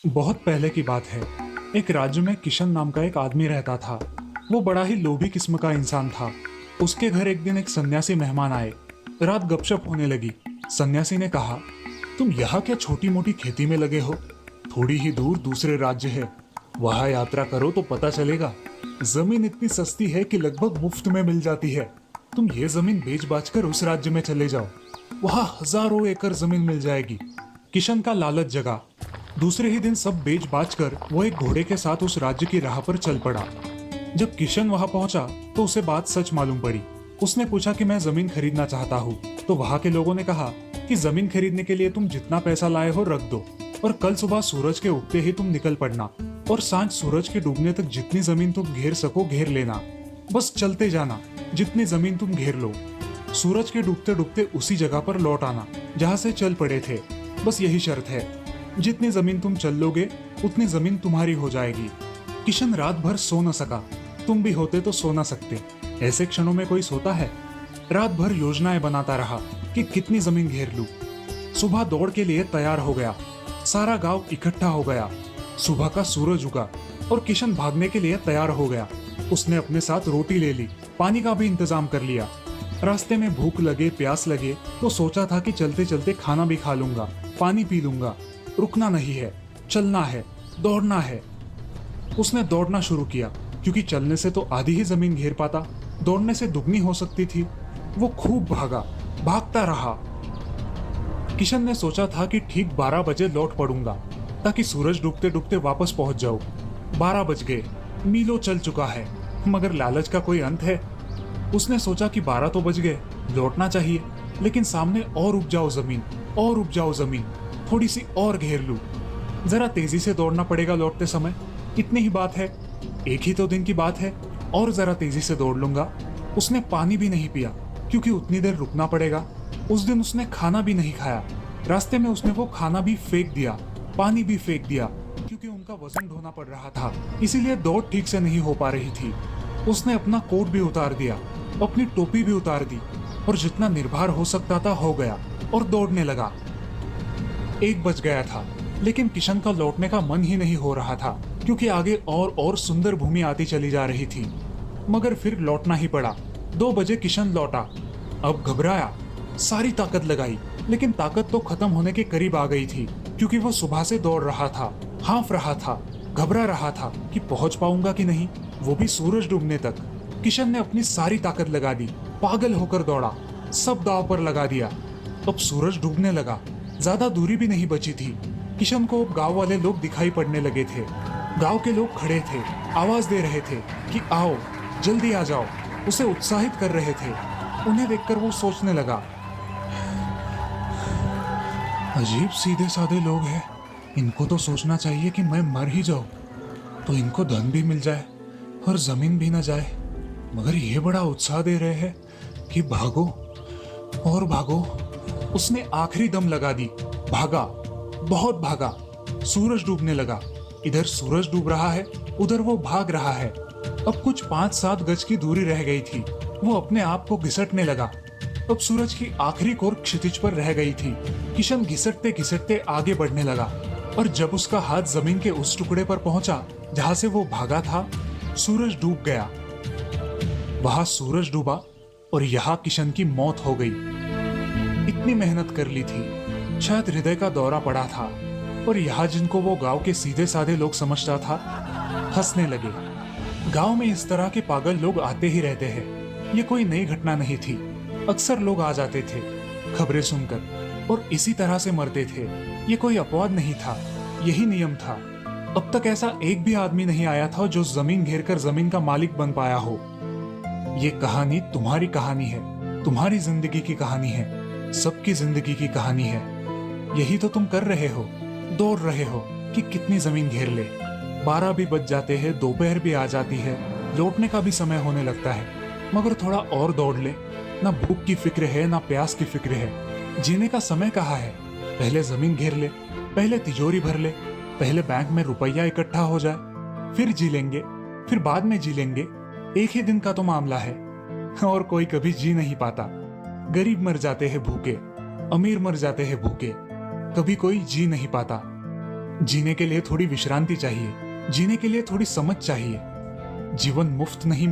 बहुत पहले की बात है। एक राज्य में किशन नाम का एक आदमी रहता था। वो बड़ा ही लोभी किस्म का इंसान था। उसके घर एक दिन एक सन्यासी मेहमान आए। रात गपशप होने लगी। सन्यासी ने कहा, तुम यहाँ क्या छोटी मोटी खेती में लगे हो? थोड़ी ही दूर दूसरे राज्य है, वहां यात्रा करो तो पता चलेगा। जमीन इतनी सस्ती है कि लगभग मुफ्त में मिल जाती है। तुम ये जमीन बेच बाच कर उस राज्य में चले जाओ, वहां हजारों एकड़ जमीन मिल जाएगी। किशन का लालच जगा। दूसरे ही दिन सब बेच बाच कर वो एक घोड़े के साथ उस राज्य की राह पर चल पड़ा। जब किशन वहां पहुंचा तो उसे बात सच मालूम पड़ी। उसने पूछा कि मैं जमीन खरीदना चाहता हूँ। तो वहां के लोगों ने कहा कि जमीन खरीदने के लिए तुम जितना पैसा लाए हो रख दो, और कल सुबह सूरज के उगते ही तुम निकल पड़ना, और सांझ सूरज के डूबने तक जितनी जमीन तुम घेर सको घेर लेना। बस चलते जाना, जितनी जमीन तुम घेर लो। सूरज के डूबते डूबते उसी जगह पर लौट आना जहां से चल पड़े थे। बस यही शर्त है, जितनी जमीन तुम चल लोगे उतनी जमीन तुम्हारी हो जाएगी। किशन रात भर सो न सका। तुम भी होते तो सो न सकते। ऐसे क्षणों में कोई सोता है? रात भर योजनाएं बनाता रहा कि कितनी जमीन घेर लूं। सुबह दौड़ के लिए तैयार हो गया। सारा गांव इकट्ठा हो गया। सुबह का सूरज उगा और किशन भागने के लिए तैयार हो गया। उसने अपने साथ रोटी ले ली, पानी का भी इंतजाम कर लिया। रास्ते में भूख लगे प्यास लगे तो सोचा था कि चलते चलते खाना भी खा लूंगा, पानी पी लूंगा। रुकना नहीं है, चलना है, दौड़ना है। उसने दौड़ना शुरू किया, क्योंकि चलने से तो आधी ही जमीन घेर पाता, दौड़ने से दुगनी हो सकती थी। वो खूब भागा, भागता रहा। किशन ने सोचा था कि ठीक 12 बजे लौट पड़ूंगा, ताकि सूरज डूबते डूबते वापस पहुंच जाऊं। 12 बज गए, मीलों चल चुका है, मगर लालच का कोई अंत है। उसने सोचा कि 12 तो बज गए, लौटना चाहिए, लेकिन सामने और उपजाऊ जमीन, और उपजाऊ जमीन, थोड़ी सी और घेर लूं। जरा तेजी से दौड़ना पड़ेगा लौटते समय, इतनी ही बात है, एक ही तो दिन की बात है, और जरा तेजी से दौड़ लूंगा। उसने पानी भी नहीं पिया, क्योंकि उतनी देर रुकना पड़ेगा। उस दिन उसने खाना भी नहीं खाया। रास्ते में उसने वो खाना भी फेंक दिया, पानी भी फेंक दिया, क्योंकि उनका वजन ढोना पड़ रहा था, इसीलिए दौड़ ठीक से नहीं हो पा रही थी। उसने अपना कोट भी उतार दिया, अपनी टोपी भी उतार दी, और जितना निर्भर हो सकता था हो गया, और दौड़ने लगा। 1 बज गया था, लेकिन किशन का लौटने का मन ही नहीं हो रहा था, क्योंकि आगे और सुंदर भूमि आती चली जा रही थी। मगर फिर लौटना ही पड़ा। 2 बजे किशन लौटा। अब घबराया, सारी ताकत लगाई, लेकिन ताकत तो खत्म होने के करीब आ गई थी, क्योंकि वो सुबह से दौड़ रहा था, हाँफ रहा था, घबरा रहा था कि पहुंच पाऊंगा कि नहीं, वो भी सूरज डूबने तक। किशन ने अपनी सारी ताकत लगा दी, पागल होकर दौड़ा, सब दांव पर लगा दिया। अब सूरज डूबने लगा, ज्यादा दूरी भी नहीं बची थी। किशन को अब गांव वाले लोग दिखाई पड़ने लगे थे। गांव के लोग खड़े थे, आवाज दे रहे थे कि आओ, जल्दी आ जाओ, उसे उत्साहित कर रहे थे। उन्हें देखकर वो सोचने लगा, अजीब सीधे साधे लोग हैं, इनको तो सोचना चाहिए कि मैं मर ही जाऊं तो इनको धन भी मिल जाए और जमीन भी ना जाए, मगर ये बड़ा उत्साह दे रहे हैं कि भागो और भागो। उसने आखिरी दम लगा दी, भागा, बहुत भागा। सूरज डूबने लगा, इधर सूरज डूब रहा है, उधर वो भाग रहा है। अब कुछ 5-7 गज की दूरी रह गई थी। वो अपने आप को घिसटने लगा। अब सूरज की आखिरी कोर क्षितिज पर रह गई थी। किशन घिसटते घिसटते आगे बढ़ने लगा, और जब उसका हाथ जमीन के उस टुकड़े पर पहुंचा जहां से वो भागा था, सूरज डूब गया। वहां सूरज डूबा और यहाँ किशन की मौत हो गई। इतनी मेहनत कर ली थी, शायद हृदय का दौरा पड़ा था, और यहाँ जिनको वो गांव के सीधे साधे लोग समझता था, हंसने लगे। गांव में इस तरह के पागल लोग आते ही रहते हैं। ये कोई नई घटना नहीं थी। अक्सर लोग आ जाते थे खबरें सुनकर, और इसी तरह से मरते थे। ये कोई अपवाद नहीं था, यही नियम था। अब तक ऐसा एक भी आदमी नहीं आया था जो जमीन घेर कर जमीन का मालिक बन पाया हो। ये कहानी तुम्हारी कहानी है, तुम्हारी जिंदगी की कहानी है, सबकी जिंदगी की कहानी है। यही तो तुम कर रहे हो, दौड़ रहे हो कि कितनी जमीन घेर ले। 12 भी बज जाते हैं, दोपहर भी आ जाती है, लौटने का भी समय होने लगता है, मगर थोड़ा और दौड़ ले। ना भूख की फिक्र है, ना प्यास की फिक्र है। जीने का समय कहाँ है? पहले जमीन घेर ले, पहले तिजोरी भर ले, पहले बैंक में रुपया इकट्ठा हो जाए, फिर जी लेंगे, फिर बाद में जी लेंगे। एक ही दिन का तो मामला है, और कोई कभी जी नहीं पाता। गरीब मर जाते हैं भूखे, अमीर मर जाते हैं भूखे, कभी कोई जी नहीं पाता। जीने के लिए थोड़ी विश्रांति चाहिए, जीने के लिए थोड़ी समझ चाहिए। जीवन मुफ्त नहीं